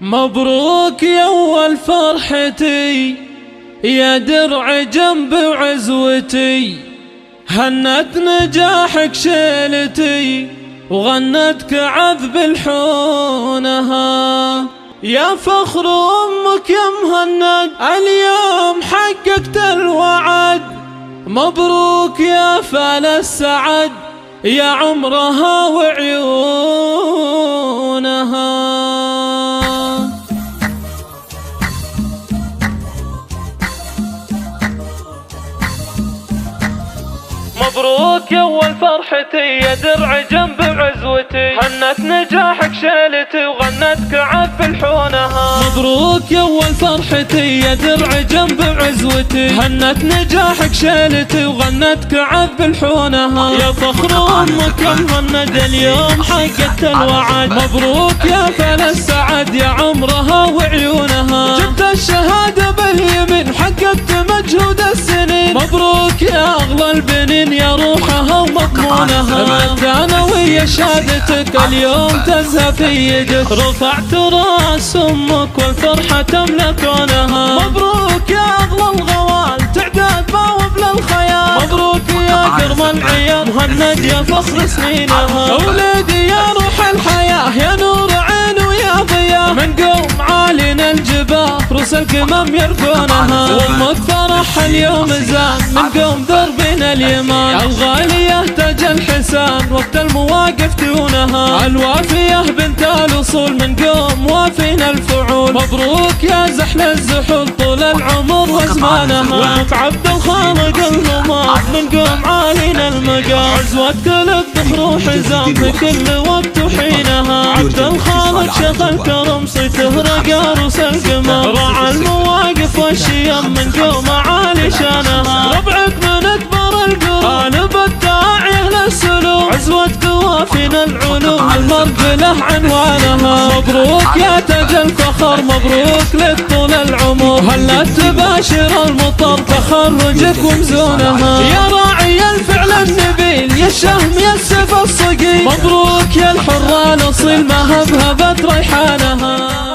مبروك يا أول فرحتي يا درع جنب عزوتي، هنت نجاحك شيلتي وغنتك عذب الحونها. يا فخر أمك يا مهند اليوم حققت الوعد، مبروك يا فال السعد يا عمرها وعيونها. مبروك يا أول فرحتي يا درع جنب عزوتي، هنت نجاحك شيلتي وغنتك عذب الحونها. مبروك يا أول فرحتي يا درع جنب عزوتي، هنت نجاحك شيلتي وغنتك عذب الحونها. يا فخر أمك يا مهند اليوم حققت الوعد، مبروك يا فال السعد يا عمرها وعيونها. جبت الشهادة باليمين حققت مجهود السنين، مبروك يا أغلى البنين يا روحها ومضمونها. مت أنا ويا شهادتك اليوم تزهى في يدك، رفعت راس أمك والفرحة تملأ كونها. مبروك يا أغلى الغوال تعداد باوب للخيال، مبروك يا كرم العيال مهند يا فخر سنينها. وليدي يا روح الحياة يا نور عين ويا ضياء، من قوم عالينا الجباه روس القمم يركونها. وامك فرح اليوم زان من قوم دربنا اليمان، الغالية تاج الحسان وقت المواقف دونها. الوافية بنت الأصول من قوم وافينا الفعول، مبروك يا زحل الزحول طول العمر وزمانها. وامك عبد الخالق الهمام من قوم عالينا المقام، عزوتك للظهر وحزام في كل وقت وحينها. عبد الخالق شيخ الكرم صيته رقا روس القمر، راعى المواقف والشيم من قوم عالي شانها. ربعك من اكبر القلوب قالب الداعي للسلوك، عزوتك وافينا العلوم المرجله عنوانها. مبروك يا تاج الفخر مبروك لك طول العمر، هلا تباشر المطر تخرجك ومزونها. يا راعي الفعل النبيل يا الشهم يا السيف الصقيل، مبروك يا الحرة الاصيل ما هبهبت ريحانها.